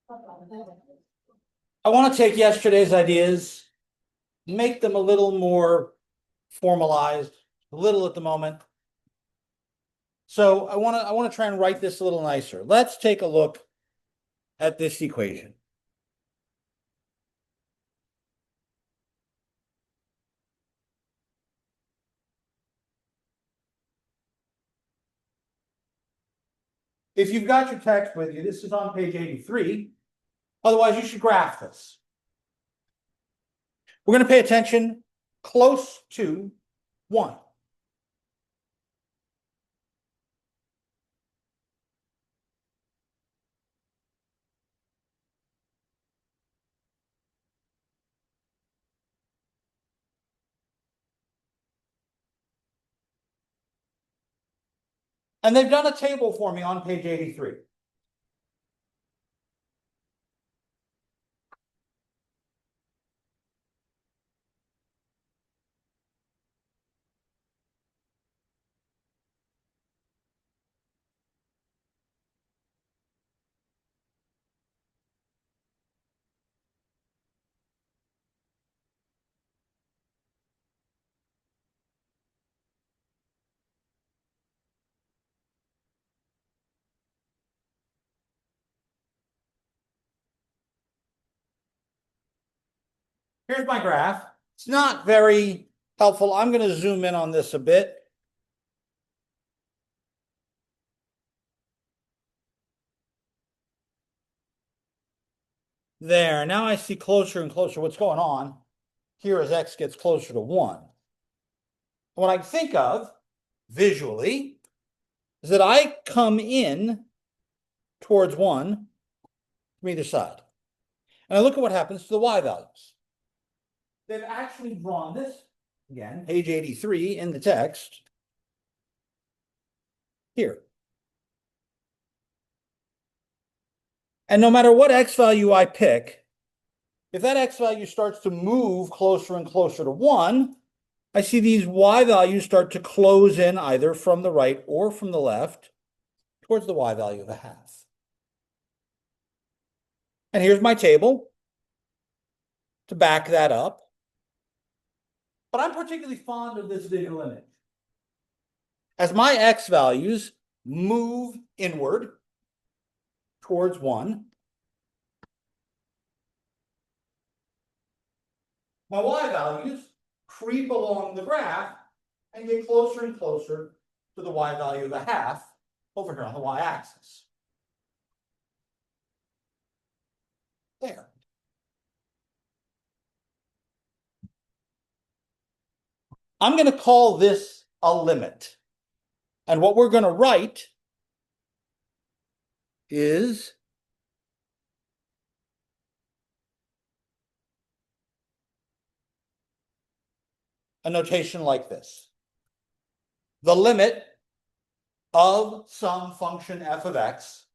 I want to take yesterday's ideas, make them a little more formalized, a little at the moment. So I want to try and write this a little nicer. Let's take a look at this equation. If you've got your text with you, this is on page 83. Otherwise, you should graph this. We're going to pay attention close to 1. And they've done a table for me on page 83. Here's my graph. It's not very helpful. I'm going to zoom in on this a bit. There, now I see closer and closer what's going on here as x gets closer to 1. What I think of visually is that I come in towards 1 from either side. And I look at what happens to the y values. They've actually drawn this, again, page 83 in the text, here. And no matter what x value I pick, if that x value starts to move closer and closer to 1, I see these y values start to close in either from the right or from the left towards the y value of 1/2. And here's my table to back that up. But I'm particularly fond of this visual image. As my x values move inward towards 1, my y values creep along the graph and get closer and closer to the y value of 1/2 over here on the y-axis. There. I'm going to call this a limit. And what we're going to write is a notation like this. The limit of some function f of x,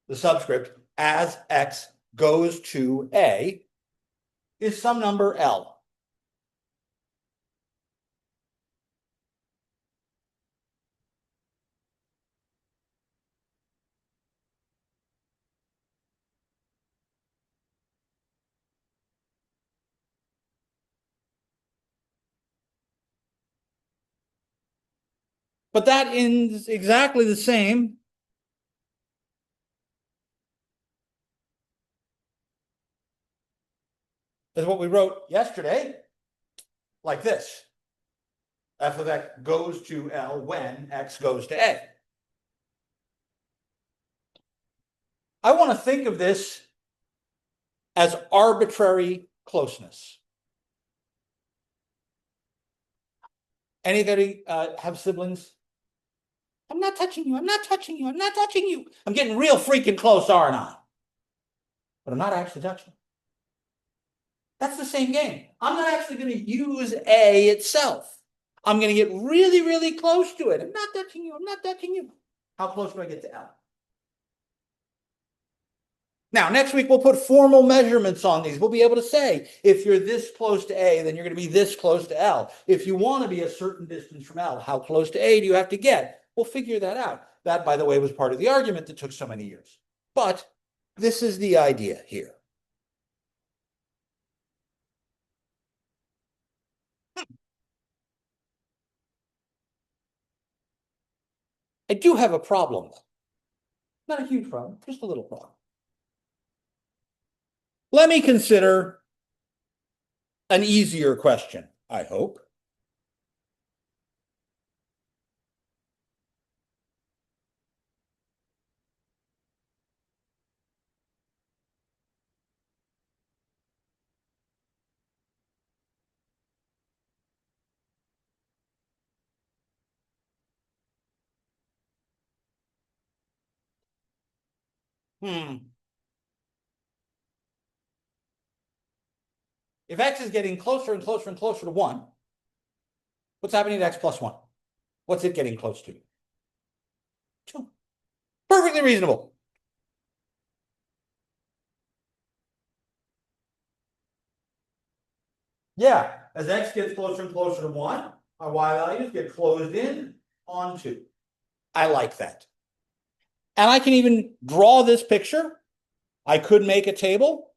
the subscript, as x goes to a, is some number L. But that is exactly the same as what we wrote yesterday, like this. F of x goes to L when x goes to A. I want to think of this as arbitrary closeness. Anybody have siblings? I'm not touching you. I'm not touching you. I'm not touching you. I'm getting real freaking close, aren't I? But I'm not actually touching. That's the same game. I'm not actually going to use A itself. I'm going to get really, really close to it. I'm not touching you. I'm not touching you. How close do I get to L? Now, next week, we'll put formal measurements on these. We'll be able to say, if you're this close to A, then you're going to be this close to L. If you want to be a certain distance from L, how close to A do you have to get? We'll figure that out. That, by the way, was part of the argument that took so many years. But This is the idea here. I do have a problem. Not a huge problem, just a little problem. Let me consider an easier question, I hope. If x is getting closer and closer and closer to 1, what's happening to x plus 1? What's it getting close to? 2. Perfectly reasonable. Yeah, as x gets closer and closer to 1, our y values get closed in on 2. I like that. And I can even draw this picture. I could make a table.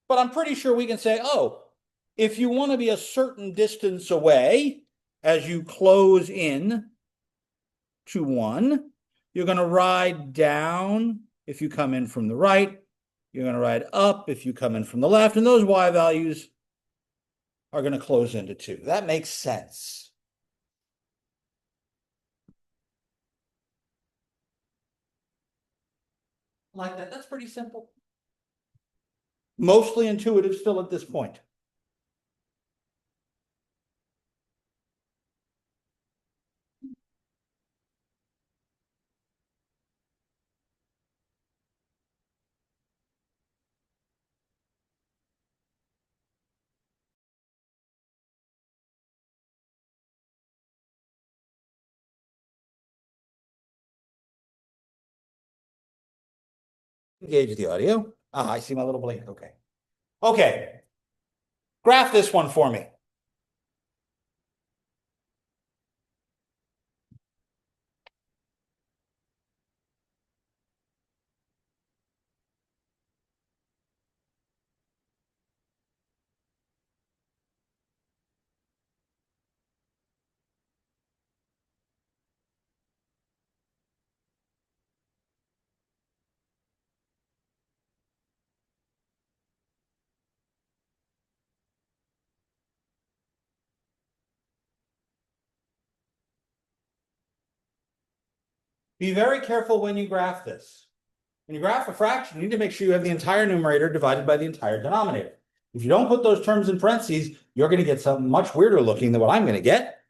But I'm pretty sure we can say, oh, if you want to be a certain distance away as you close in to 1, you're going to ride down if you come in from the right. You're going to ride up if you come in from the left. And those y values are going to close into 2. That makes sense. Like that. That's pretty simple. Mostly intuitive still at this point. Engage the audio. Ah, I see my little blink. Okay. Okay. Graph this one for me. Be very careful when you graph this. When you graph a fraction, you need to make sure you have the entire numerator divided by the entire denominator. If you don't put those terms in parentheses, you're going to get something much weirder looking than what I'm going to get.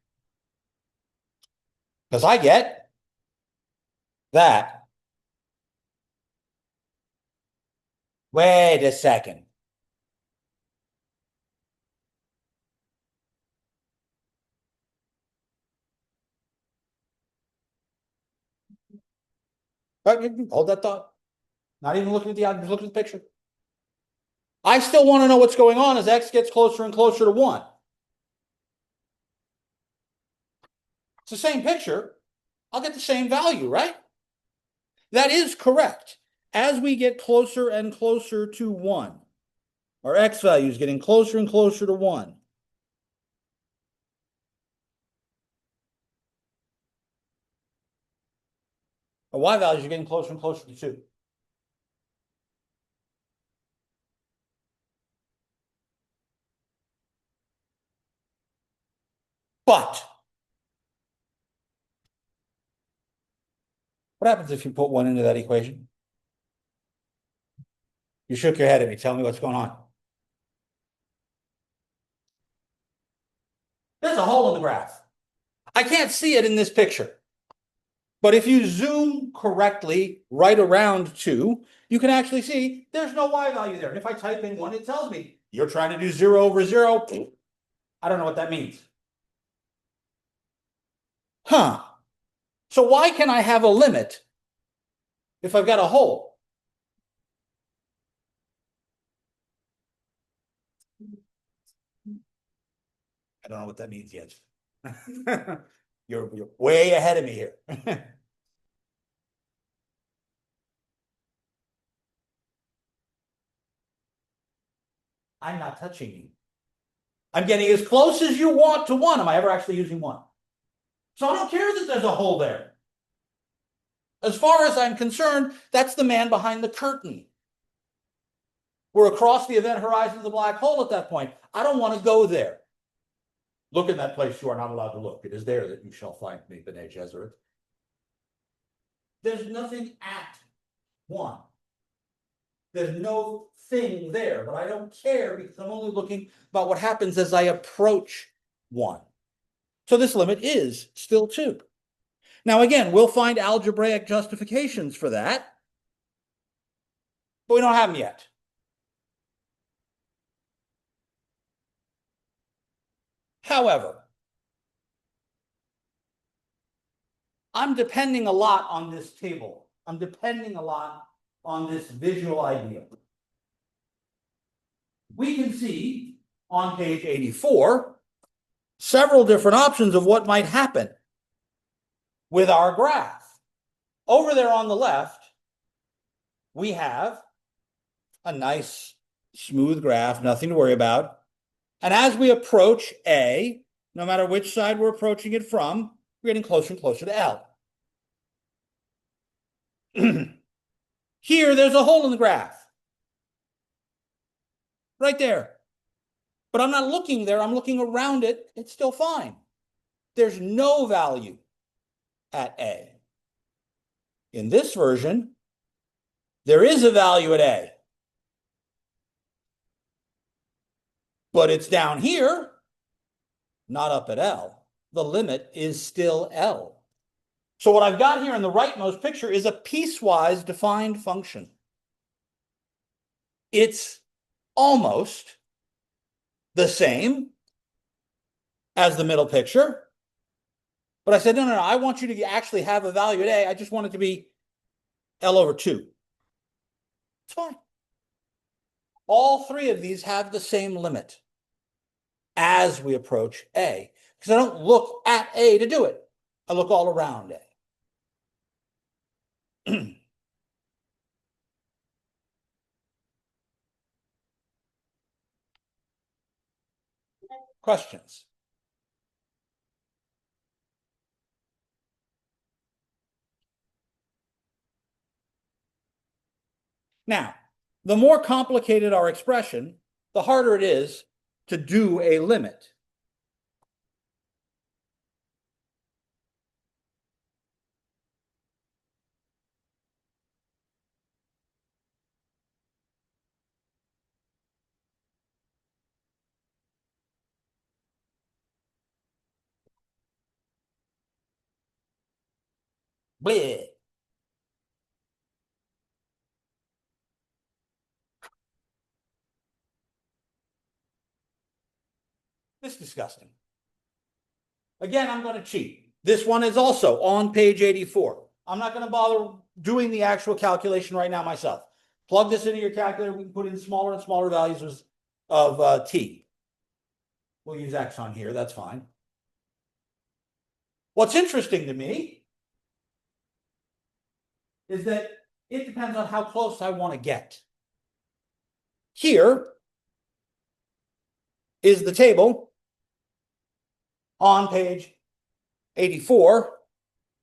Because I get that. Wait a second. Hold that thought. Not even looking at the object, looking at the picture. I still want to know what's going on as x gets closer and closer to 1. It's the same picture. I'll get the same value, right? That is correct. As we get closer and closer to 1, our x value is getting closer and closer to 1. Our y values are getting closer and closer to 2. But what happens if you put 1 into that equation? You shook your head at me. Tell me what's going on. There's a hole in the graph. I can't see it in this picture. But if you zoom correctly right around 2, you can actually see there's no y value there. And if I type in 1, it tells me you're trying to do 0 over 0. I don't know what that means. Huh. So why can I have a limit if I've got a hole? I don't know what that means yet. You're way ahead of me here. I'm not touching you. I'm getting as close as you want to one. Am I ever actually using one? So I don't care that there's a hole there. As far as I'm concerned, that's the man behind the curtain. We're across the event horizon of the black hole at that point. I don't want to go there. Look in that place you are not allowed to look. It is there that you shall find me, B'nai Gesserit. There's nothing at one. There's no thing there, but I don't care because I'm only looking about what happens as I approach one. So this limit is still 2. Now, again, we'll find algebraic justifications for that, but we don't have them yet. However, I'm depending a lot on this table. I'm depending a lot on this visual idea. We can see on page 84 several different options of what might happen with our graph. Over there on the left, we have a nice smooth graph, nothing to worry about. And as we approach A, no matter which side we're approaching it from, we're getting closer and closer to L. Here, there's a hole in the graph. Right there. But I'm not looking there. I'm looking around it. It's still fine. There's no value at A. In this version, there is a value at A. But it's down here, not up at L. The limit is still L. So what I've got here in the rightmost picture is a piecewise defined function. It's almost the same as the middle picture. But I said, no, I want you to actually have a value at A. I just want it to be L over 2. It's fine. All 3 of these have the same limit as we approach A, because I don't look at A to do it. I look all around A. Questions? Now, the more complicated our expression, the harder it is to do a limit. Bleh. This is disgusting. Again, I'm going to cheat. This one is also on page 84. I'm not going to bother doing the actual calculation right now myself. Plug this into your calculator. We can put in smaller and smaller values of t. We'll use x on here. That's fine. What's interesting to me is that it depends on how close I want to get. Here is the table on page 84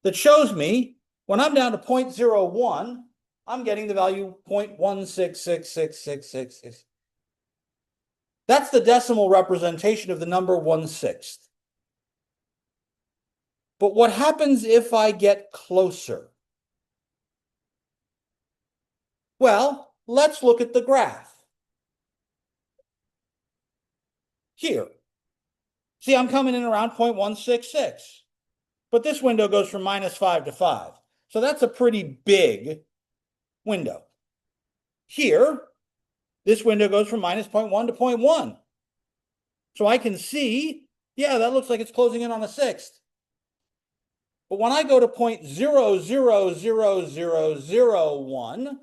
that shows me when I'm down to 0.01, I'm getting the value 0.1666666. That's the decimal representation of the number 1/6. But what happens if I get closer? Well, let's look at the graph. Here. See, I'm coming in around 0.166. But this window goes from -5 to 5. So that's a pretty big window. Here, this window goes from -0.1 to 0.1. So I can see, yeah, that looks like it's closing in on a 1/6. But when I go to 0.000001,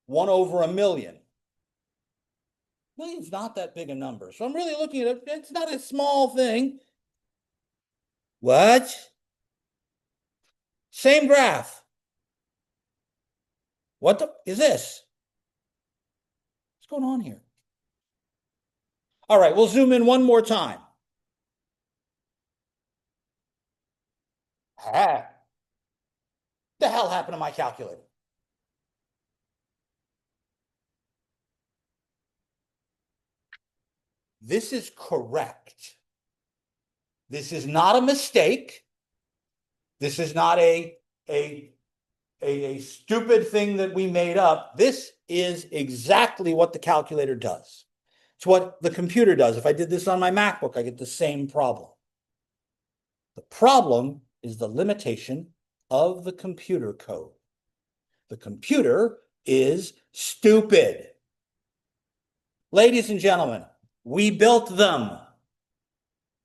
1 over a million. Million's not that big a number. So I'm really looking at it. It's not a small thing. What? Same graph. What is this? What's going on here? All right, we'll zoom in one more time. The hell happened to my calculator? This is correct. This is not a mistake. This is not a stupid thing that we made up. This is exactly what the calculator does. It's what the computer does. If I did this on my MacBook, I get the same problem. The problem is the limitation of the computer code. The computer is stupid. Ladies and gentlemen, we built them.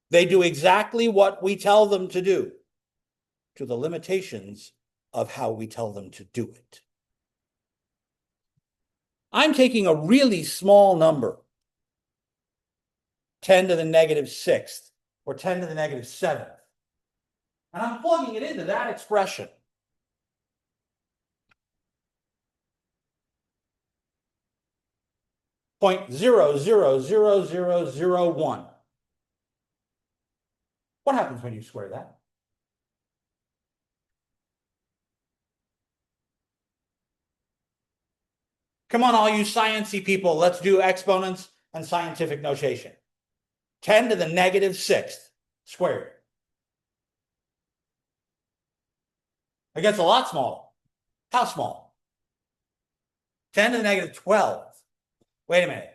They do exactly what we tell them to do, to the limitations of how we tell them to do it. I'm taking a really small number, 10 to the negative 6th, or 10 to the negative 7th, and I'm plugging it into that expression. Point 0.000001. What happens when you square that? Come on, all you sciencey people, let's do exponents and scientific notation. 10 to the negative 6th squared. It gets a lot smaller. How small? 10 to the negative 12. Wait a minute.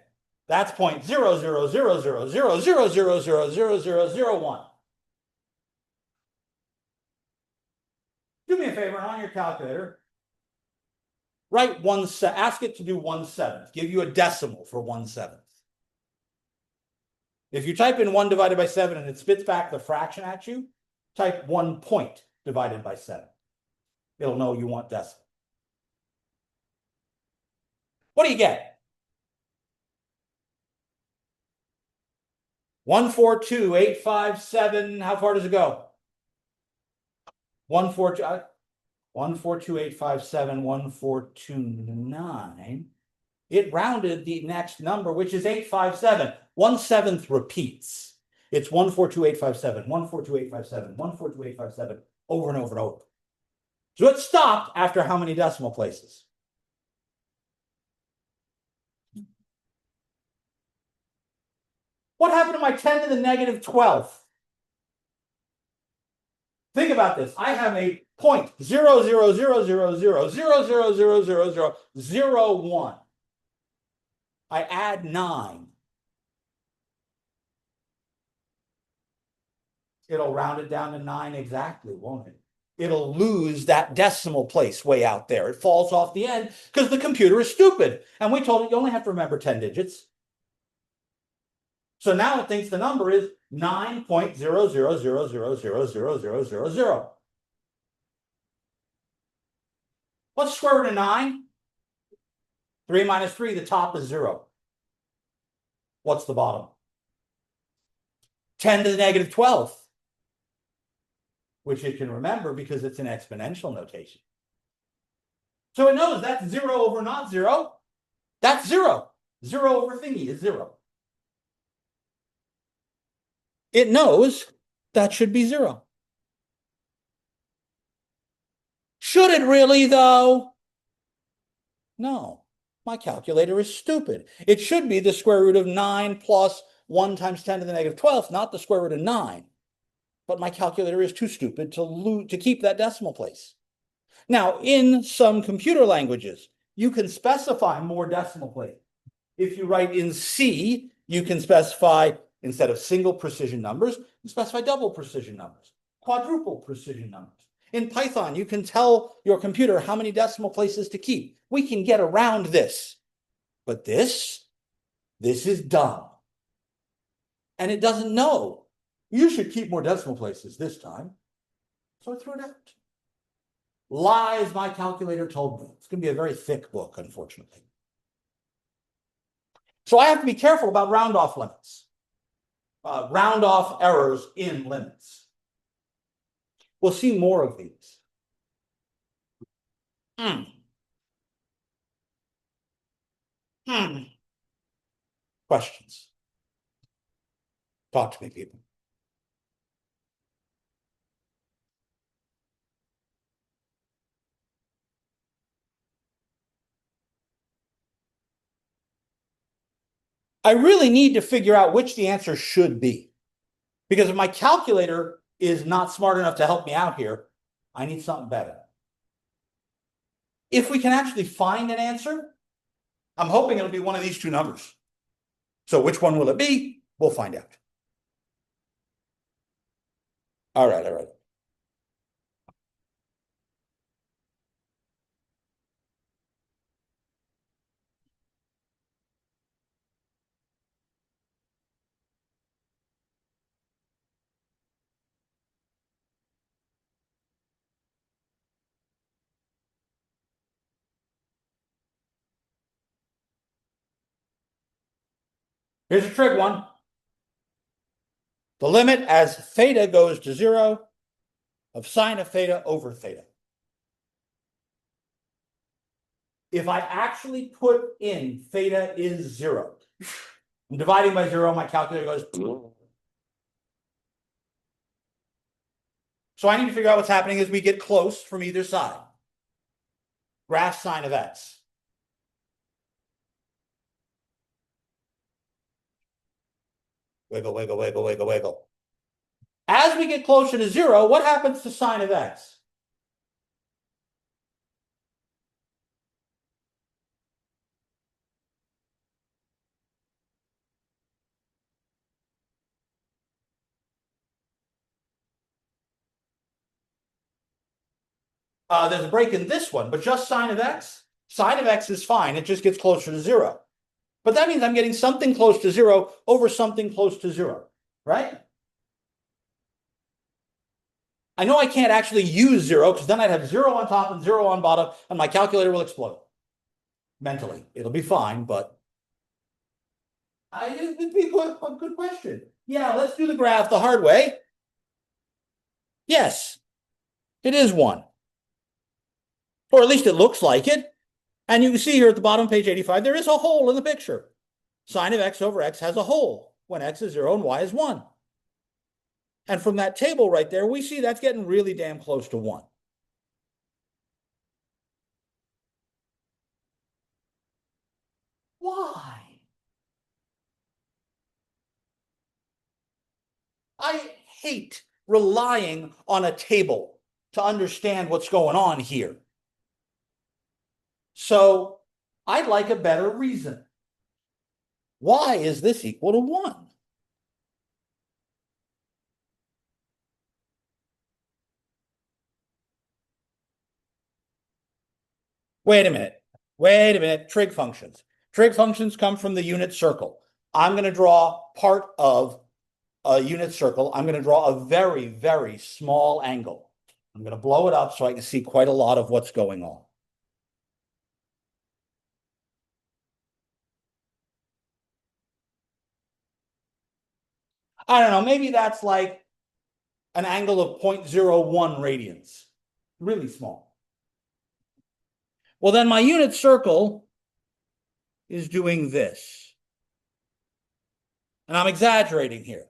That's 0.000000000001. Do me a favor, and on your calculator, write ask it to do 1/7. Give you a decimal for 1/7. If you type in 1 divided by 7 and it spits back the fraction at you, type 1 point divided by 7. It'll know you want decimal. What do you get? 142,857. How far does it go? 142,857, 1429. It rounded the next number, which is 857. 1/7 repeats. It's 142,857, 142,857, 142,857, over and over and over. So it stopped after how many decimal places? What happened to my 10 to the negative 12th? Think about this. I have a point 0.0000000001. I add 9. It'll round it down to 9 exactly, won't it? It'll lose that decimal place way out there. It falls off the end because the computer is stupid. And we told it you only have to remember 10 digits. So now it thinks the number is 9.0000000000. What's the square root of 9? 3 minus 3, the top is 0. What's the bottom? 10 to the negative 12th, which it can remember because it's an exponential notation. So it knows that's 0 over not 0. That's 0. 0 over thingy is 0. It knows that should be 0. Should it really, though? No. My calculator is stupid. It should be the square root of 9 plus 1 times 10 to the negative 12th, not the square root of 9. But my calculator is too stupid to keep that decimal place. Now, in some computer languages, you can specify more decimal places. If you write in C, you can specify, instead of single precision numbers, you specify double precision numbers, quadruple precision numbers. In Python, you can tell your computer how many decimal places to keep. We can get around this. But this is dumb. And it doesn't know. You should keep more decimal places this time. So I threw it out. Lies my calculator told me. It's going to be a very thick book, unfortunately. So I have to be careful about round-off limits, round-off errors in limits. We'll see more of these. Questions? Talk to me, people. I really need to figure out which the answer should be. Because if my calculator is not smart enough to help me out here, I need something better. If we can actually find an answer, I'm hoping it'll be one of these two numbers. So which one will it be? We'll find out. All right, all right. Here's a trig one. The limit as theta goes to 0 of sine of theta over theta. If I actually put in theta is 0, I'm dividing by 0, my calculator goes. So I need to figure out what's happening as we get close from either side. Graph sine of x. Wiggle, wiggle, wiggle, wiggle, wiggle. As we get closer to 0, what happens to sine of x? There's a break in this one, but just sine of x? Sine of x is fine. It just gets closer to 0. But that means I'm getting something close to 0 over something close to 0, right? I know I can't actually use 0 because then I'd have 0 on top and 0 on bottom, and my calculator will explode. Mentally, it'll be fine, but it'd be a good question. Yeah, let's do the graph the hard way. Yes, it is 1. Or at least it looks like it. And you can see here at the bottom, page 85, there is a hole in the picture. Sine of x over x has a hole when x is 0 and y is 1. And from that table right there, we see that's getting really damn close to 1. Why? I hate relying on a table to understand what's going on here. So I'd like a better reason. Why is this equal to 1? Wait a minute. Wait a minute. Trig functions. Trig functions come from the unit circle. I'm going to draw part of a unit circle. I'm going to draw a very, very small angle. I'm going to blow it up so I can see quite a lot of what's going on. I don't know, maybe that's like an angle of 0.01 radians. Really small. Well, then my unit circle is doing this. And I'm exaggerating here.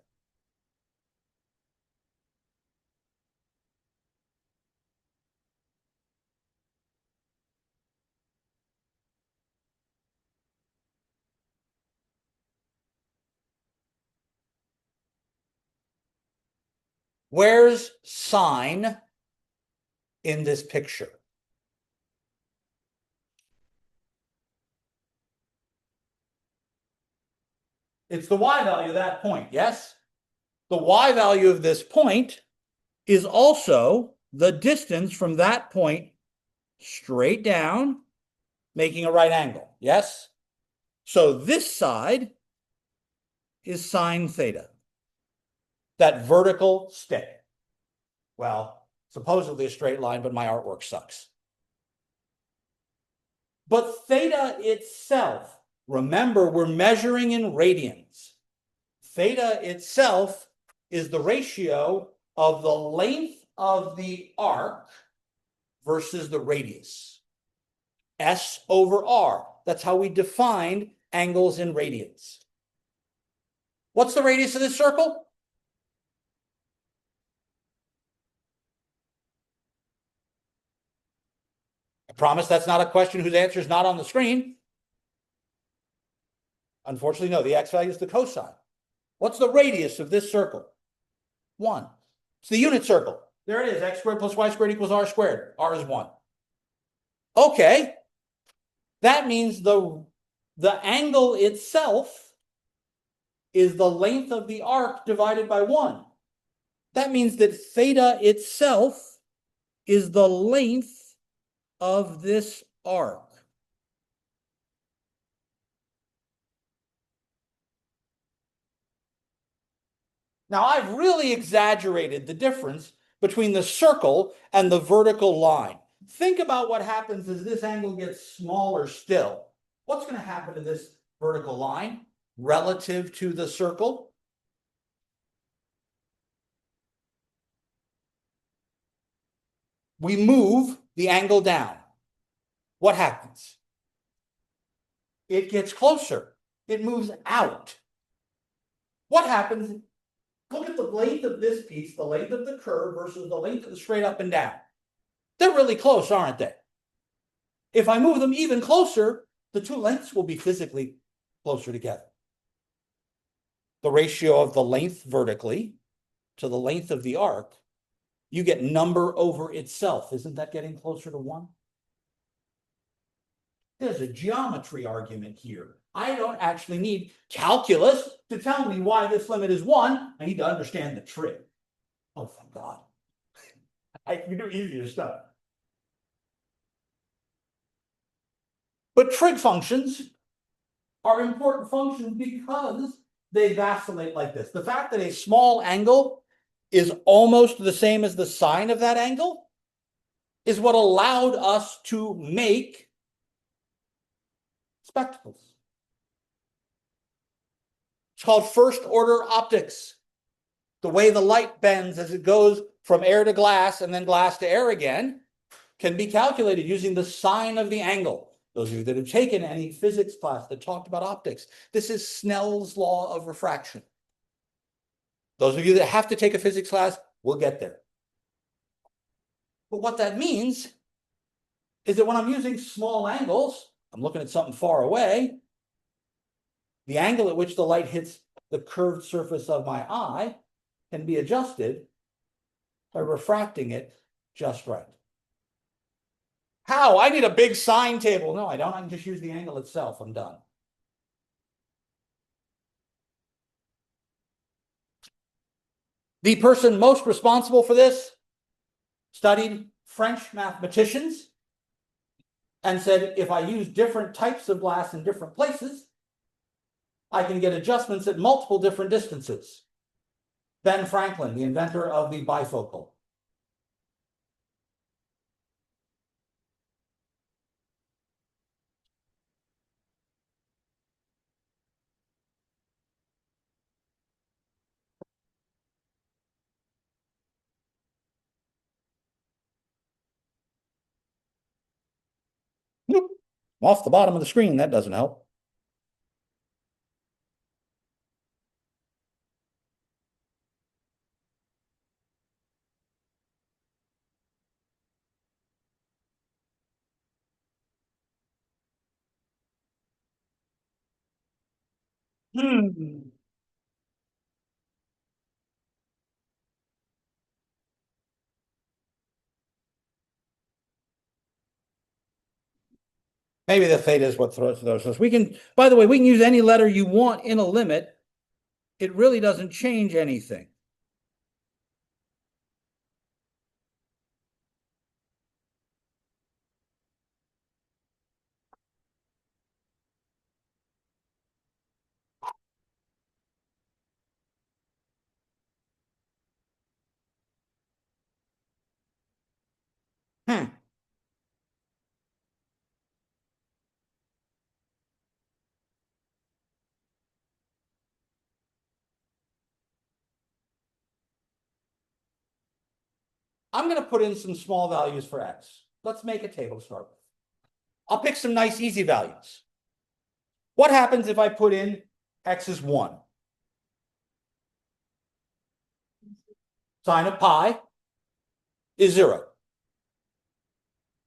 Where's sine in this picture? It's the y value of that point, yes? The y value of this point is also the distance from that point straight down, making a right angle, yes? So this side is sine theta, that vertical stick. Well, it's supposedly a straight line, but my artwork sucks. But theta itself, remember, we're measuring in radians. Theta itself is the ratio of the length of the arc versus the radius. S over R. That's how we defined angles in radians. What's the radius of this circle? I promise that's not a question whose answer is not on the screen. Unfortunately, no, the x value is the cosine. What's the radius of this circle? 1. It's the unit circle. There it is, x squared plus y squared equals r squared. R is 1. Okay, that means the angle itself is the length of the arc divided by 1. That means that theta itself is the length of this arc. Now, I've really exaggerated the difference between the circle and the vertical line. Think about what happens as this angle gets smaller still. What's going to happen to this vertical line relative to the circle? We move the angle down. What happens? It gets closer. It moves out. What happens? Look at the length of this piece, the length of the curve versus the length of the straight up and down. They're really close, aren't they? If I move them even closer, the two lengths will be physically closer together. The ratio of the length vertically to the length of the arc, you get number over itself. Isn't that getting closer to 1? There's a geometry argument here. I don't actually need calculus to tell me why this limit is 1. I need to understand the trig. Oh, thank God. I can do easier stuff. But trig functions are important functions because they vacillate like this. The fact that a small angle is almost the same as the sine of that angle is what allowed us to make spectacles. It's called first order optics. The way the light bends as it goes from air to glass and then glass to air again can be calculated using the sine of the angle. Those of you that have taken any physics class that talked about optics, this is Snell's law of refraction. Those of you that have to take a physics class, we'll get there. But what that means is that when I'm using small angles, I'm looking at something far away, the angle at which the light hits the curved surface of my eye can be adjusted by refracting it just right. How? I need a big sine table. No, I don't. I can just use the angle itself. I'm done. The person most responsible for this studied French mathematicians and said, if I use different types of glass in different places, I can get adjustments at multiple different distances. Ben Franklin, the inventor of the bifocal. Nope. Off the bottom of the screen, that doesn't help. Maybe the theta is what throws us. We can, by the way, we can use any letter you want in a limit. It really doesn't change anything. I'm going to put in some small values for x. Let's make a table to start with. I'll pick some nice easy values. What happens if I put in x is 1? Sine of pi is 0.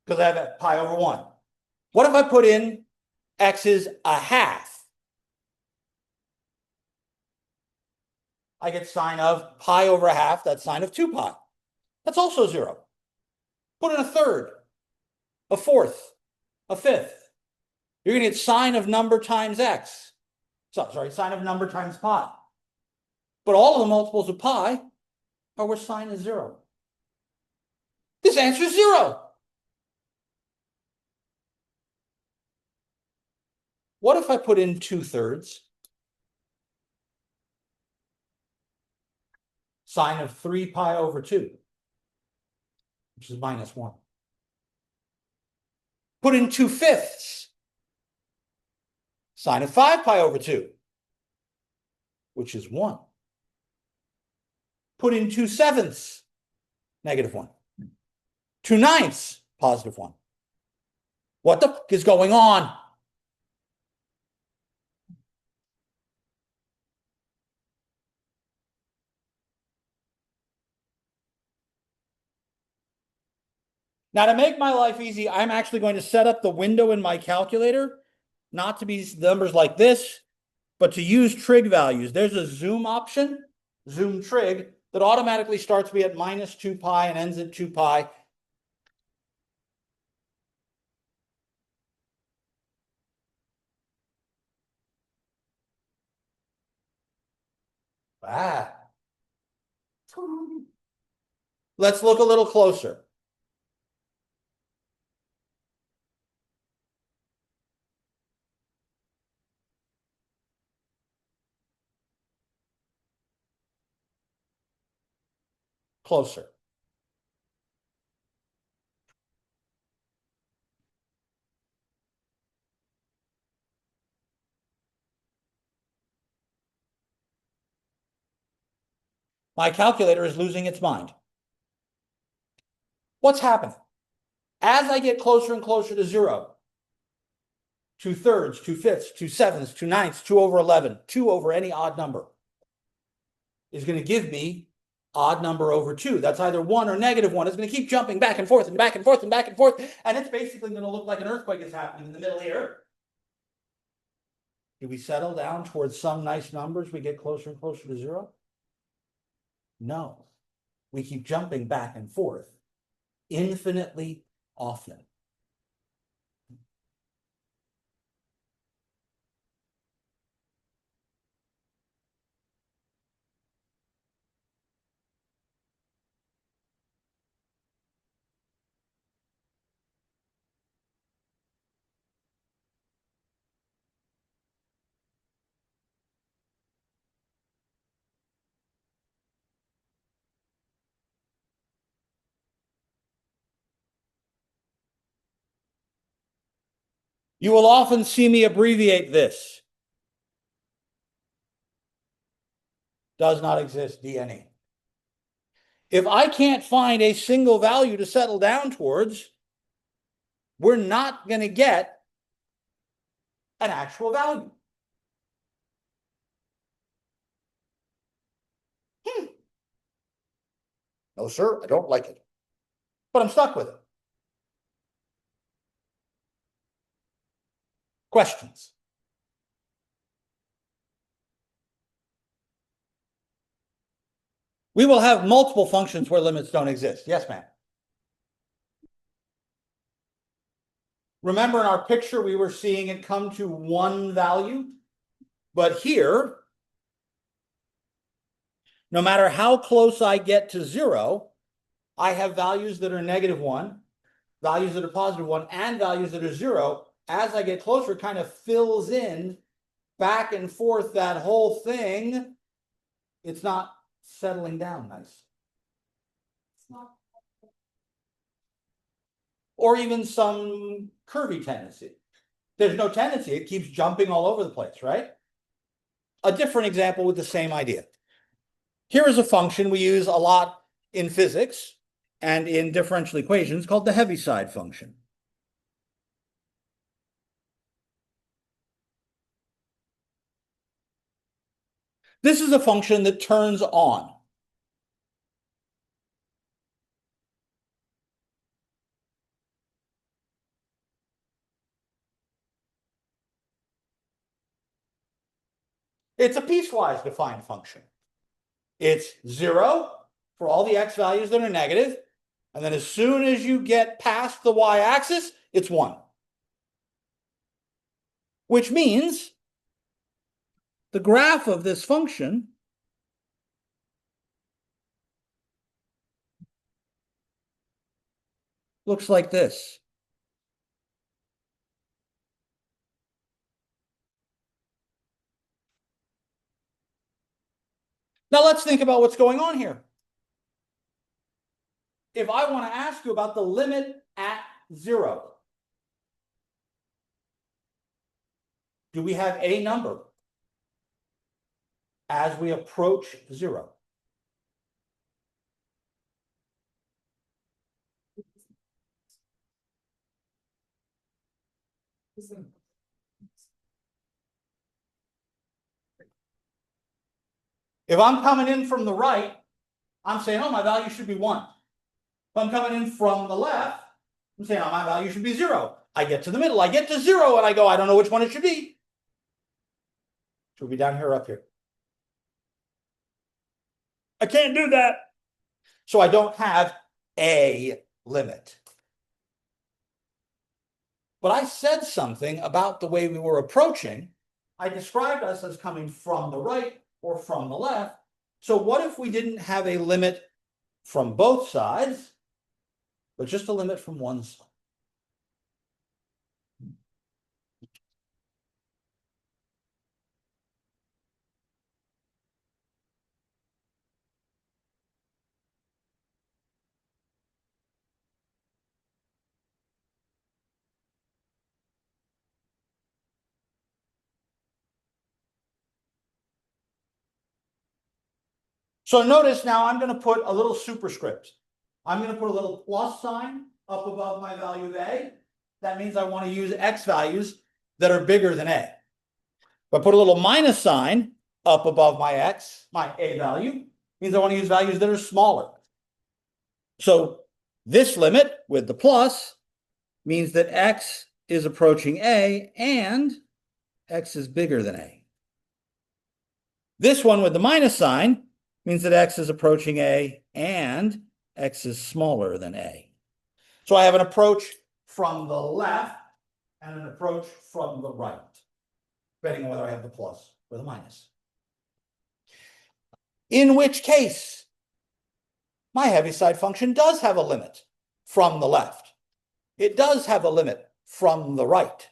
Because I have pi over 1. What if I put in x is a half? I get sine of pi over a half, that's sine of 2 pi. That's also 0. Put in a third, a fourth, a fifth. You're going to get sine of number times x. Sorry, sine of number times pi. But all of the multiples of pi are where sine is 0. This answer is 0. What if I put in 2/3? Sine of 3 pi over 2, which is -1. Put in 2/5. Sine of 5 pi over 2, which is 1. Put in 2/7, -1. 2/9, +1. What the fuck is going on? Now, to make my life easy, I'm actually going to set up the window in my calculator, not to be numbers like this, but to use trig values. There's a zoom option, zoom trig, that automatically starts me at -2 pi and ends at 2 pi. Let's look a little closer. Closer. My calculator is losing its mind. What's happening? As I get closer and closer to 0, 2/3, 2/5, 2/7, 2/9, 2 over 11, 2 over any odd number is going to give me odd number over 2. That's either 1 or -1. It's going to keep jumping back and forth and back and forth and back and forth. And it's basically going to look like an earthquake is happening in the middle here. Do we settle down towards some nice numbers? We get closer and closer to 0? No. We keep jumping back and forth infinitely often. You will often see me abbreviate this. Does not exist, DNE. If I can't find a single value to settle down towards, we're not going to get an actual value. No, sir, I don't like it. But I'm stuck with it. Questions? We will have multiple functions where limits don't exist. Yes, ma'am. Remember in our picture, we were seeing it come to one value. But here, no matter how close I get to 0, I have values that are -1, values that are +1, and values that are 0. As I get closer, it kind of fills in back and forth that whole thing. It's not settling down nice. Or even some curvy tendency. There's no tendency. It keeps jumping all over the place, right? A different example with the same idea. Here is a function we use a lot in physics. and in differential equations called the Heaviside function. This is a function that turns on. It's a piecewise defined function. It's 0 for all the x values that are negative, and then as soon as you get past the y-axis, it's 1. Which means the graph of this function looks like this. Now let's think about what's going on here. If I want to ask you about the limit at 0, do we have a number as we approach 0? If I'm coming in from the right, I'm saying, oh, my value should be 1. If I'm coming in from the left, I'm saying, oh, my value should be 0. I get to the middle, I get to 0, and I go, I don't know which one it should be. Should it be down here or up here? I can't do that. So I don't have a limit. But I said something about the way we were approaching. I described us as coming from the right or from the left. So what if we didn't have a limit from both sides, but just a limit from one side? So notice now I'm going to put a little superscript. I'm going to put a little plus sign up above my value of a. That means I want to use x values that are bigger than a. If I put a little minus sign up above my x, my a value, means I want to use values that are smaller. So this limit with the plus means that x is approaching a and x is bigger than a. This one with the minus sign means that x is approaching a and x is smaller than a. So I have an approach from the left and an approach from the right, depending on whether I have the plus or the minus. In which case, my Heaviside function does have a limit from the left. It does have a limit from the right.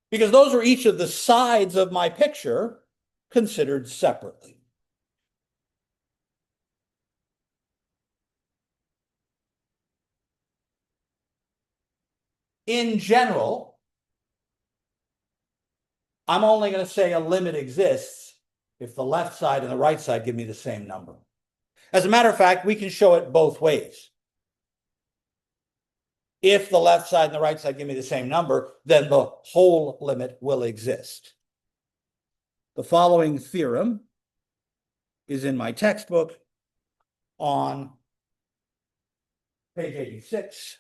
Because those are each of the sides of my picture considered separately. In general, I'm only going to say a limit exists if the left side and the right side give me the same number. As a matter of fact, we can show it both ways. If the left side and the right side give me the same number, then the whole limit will exist. The following theorem is in my textbook on page 86.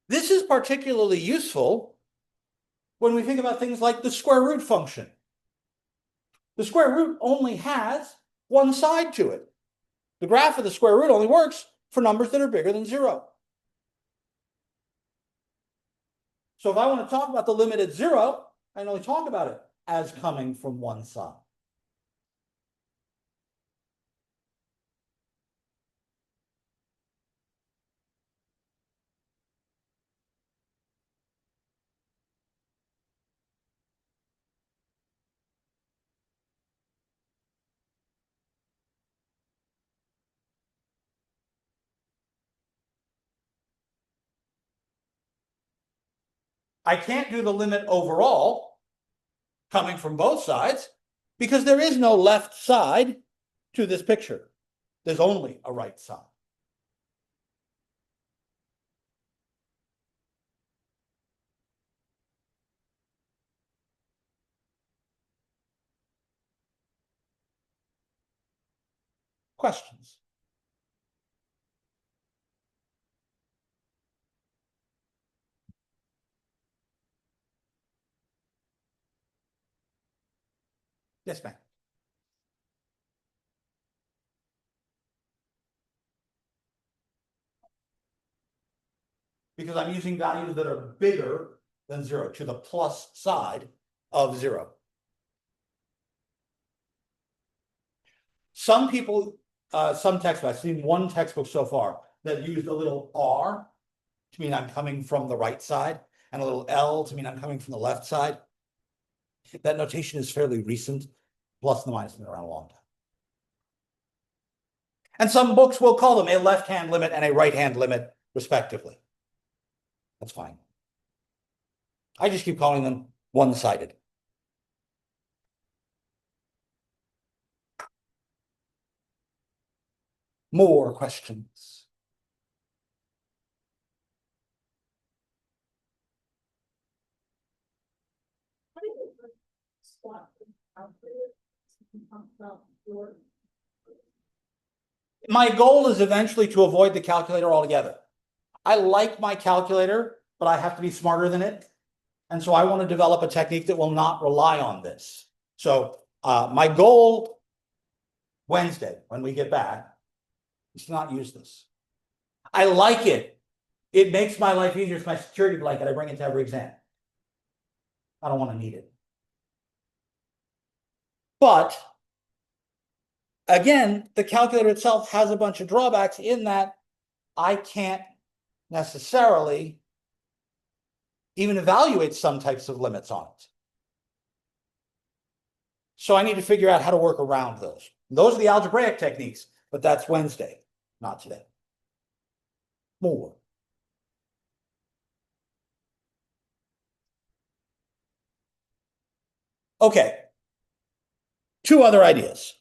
This is particularly useful when we think about things like the square root function. The square root only has one side to it. The graph of the square root only works for numbers that are bigger than 0. So if I want to talk about the limit at 0, I can only talk about it as coming from one side. I can't do the limit overall coming from both sides because there is no left side to this picture. There's only a right side. Questions? Yes, ma'am. Because I'm using values that are bigger than 0 to the plus side of 0. Some people, some textbooks, I've seen one textbook so far that used a little r to mean I'm coming from the right side and a little L to mean I'm coming from the left side. That notation is fairly recent. Plus and the minus have been around a long time. And some books will call them a left-hand limit and a right-hand limit, respectively. That's fine. I just keep calling them one-sided. More questions? My goal is eventually to avoid the calculator altogether. I like my calculator, but I have to be smarter than it. And so I want to develop a technique that will not rely on this. So my goal Wednesday, when we get back, is to not use this. I like it. It makes my life easier. It's my security blanket. I bring it to every exam. I don't want to need it. But again, the calculator itself has a bunch of drawbacks in that I can't necessarily even evaluate some types of limits on it. So I need to figure out how to work around those. Those are the algebraic techniques, but that's Wednesday, not today. More. Okay. Two other ideas.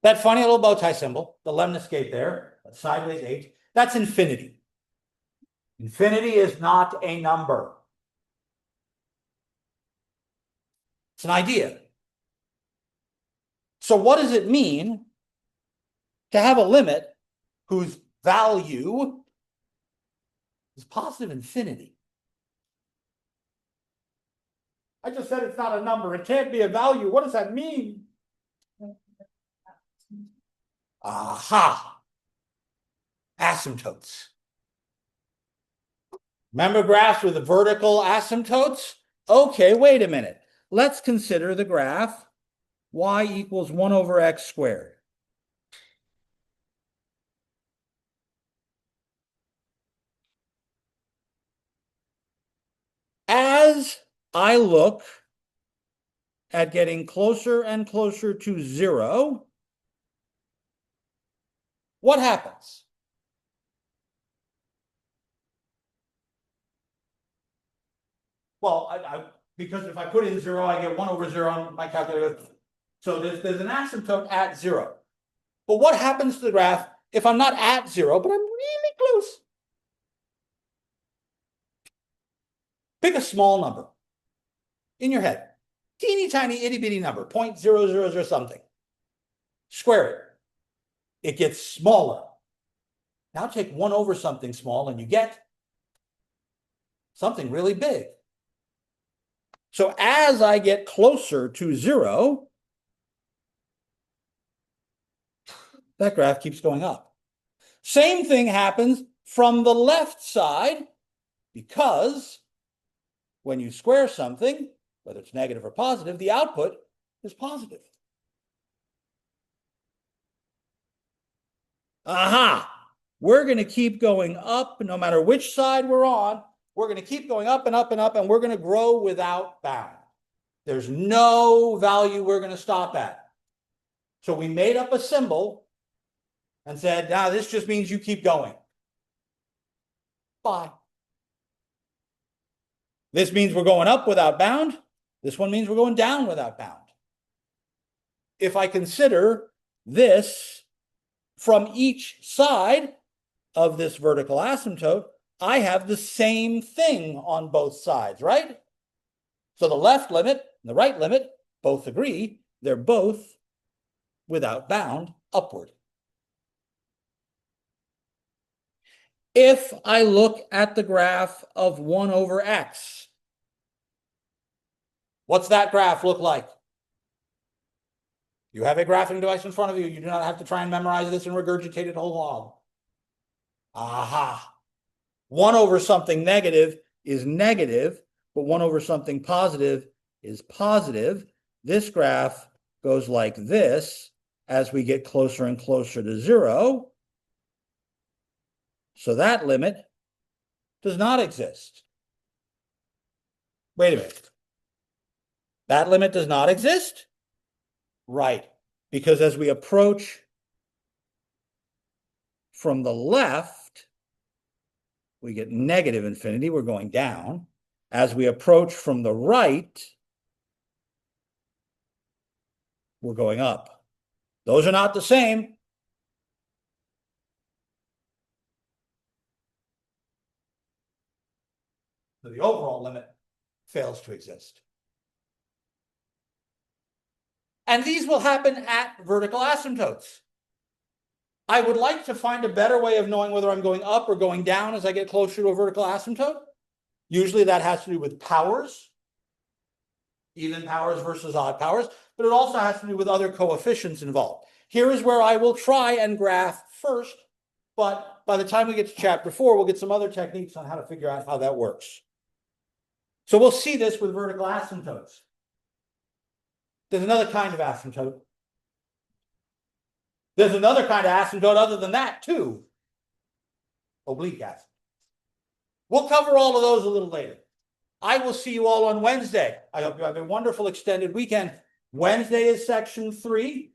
That funny little bow tie symbol, the lemniscate there, sideways H, that's infinity. Infinity is not a number. It's an idea. So what does it mean to have a limit whose value is positive infinity? I just said it's not a number. It can't be a value. What does that mean? Aha. Asymptotes. Remember graphs with the vertical asymptotes? Okay, wait a minute. Let's consider the graph y equals 1 over x squared. As I look at getting closer and closer to 0, what happens? Well, because if I put in 0, I get 1 over 0 on my calculator. So there's an asymptote at 0. But what happens to the graph if I'm not at 0, but I'm really close? Pick a small number in your head. teeny tiny itty bitty number, 0.000 something. Square it. It gets smaller. Now take 1 over something small and you get something really big. So as I get closer to 0, that graph keeps going up. Same thing happens from the left side, because when you square something, whether it's negative or positive, the output is positive. Aha! We're going to keep going up no matter which side we're on. We're going to keep going up and up and up, and we're going to grow without bound. There's no value we're going to stop at. So we made up a symbol and said, now this just means you keep going. Bye. This means we're going up without bound. This one means we're going down without bound. If I consider this from each side of this vertical asymptote, I have the same thing on both sides, right? So the left limit and the right limit both agree. They're both without bound upward. If I look at the graph of 1 over x, what's that graph look like? You have a graphing device in front of you. You do not have to try and memorize this and regurgitate it whole log. Aha. 1 over something negative is negative, but 1 over something positive is positive. This graph goes like this as we get closer and closer to 0. So that limit does not exist. Wait a minute. That limit does not exist? Right. Because as we approach from the left, we get negative infinity. We're going down. As we approach from the right, we're going up. Those are not the same. So the overall limit fails to exist. And these will happen at vertical asymptotes. I would like to find a better way of knowing whether I'm going up or going down as I get closer to a vertical asymptote. Usually that has to do with powers, even powers versus odd powers, but it also has to do with other coefficients involved. Here is where I will try and graph first, but by the time we get to chapter 4, we'll get some other techniques on how to figure out how that works. So we'll see this with vertical asymptotes. There's another kind of asymptote. There's another kind of asymptote other than that, too. Oblique asymptote. We'll cover all of those a little later. I will see you all on Wednesday. I hope you have a wonderful extended weekend. Wednesday is section 3.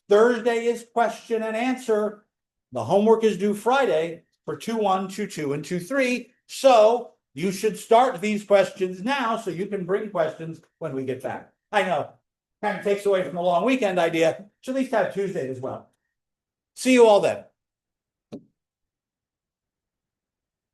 Thursday is question and answer. The homework is due Friday for 2-1, 2-2, and 2-3. So you should start these questions now so you can bring questions when we get back. I know, kind of takes away from the long weekend idea. Should at least have Tuesday as well. See you all then.